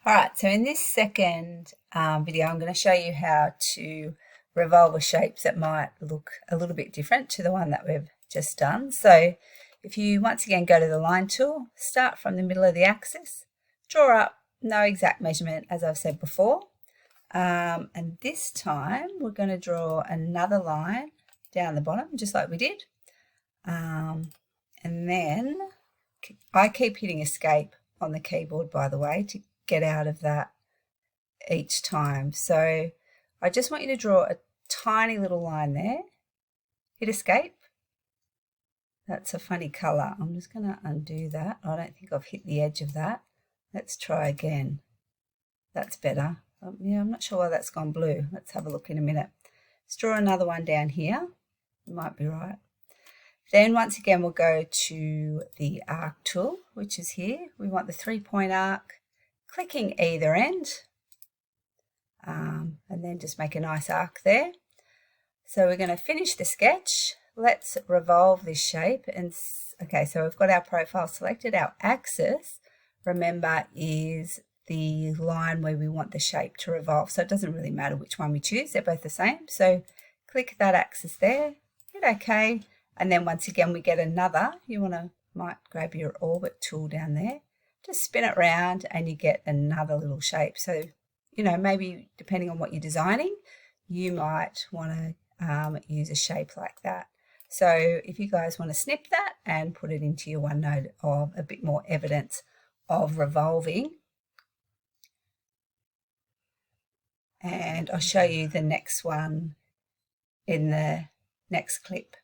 All right, so in this second video, I'm going to show you how to revolve a shape that might look a little bit different to the one that we've just done. So if you once again go to the line tool, start from the middle of the axis, draw up, no exact measurement as I've said before. And this time we're going to draw another line down the bottom, just like we did. And then I keep hitting escape on the keyboard, by the way, to get out of that each time. So I just want you to draw a tiny little line there. Hit escape. That's a funny colour. I'm just going to undo that. I don't think I've hit the edge of that. Let's try again. That's better. Yeah, I'm not sure why that's gone blue. Let's have a look in a minute. Let's draw another one down here. It might be right. Then once again, we'll go to the arc tool, which is here. We want the 3-point arc, clicking either end, and then just make a nice arc there. So we're going to finish the sketch. Let's revolve this shape. And okay, so we've got our profile selected. Our axis, remember, is the line where we want the shape to revolve. So it doesn't really matter which one we choose. They're both the same. So click that axis there, hit OK. And then once again, we get another. You might grab your orbit tool down there, just spin it around and you get another little shape. So, maybe depending on what you're designing, you might want to use a shape like that. So if you guys want to snip that and put it into your OneNote of a bit more evidence of revolving. And I'll show you the next one in the next clip.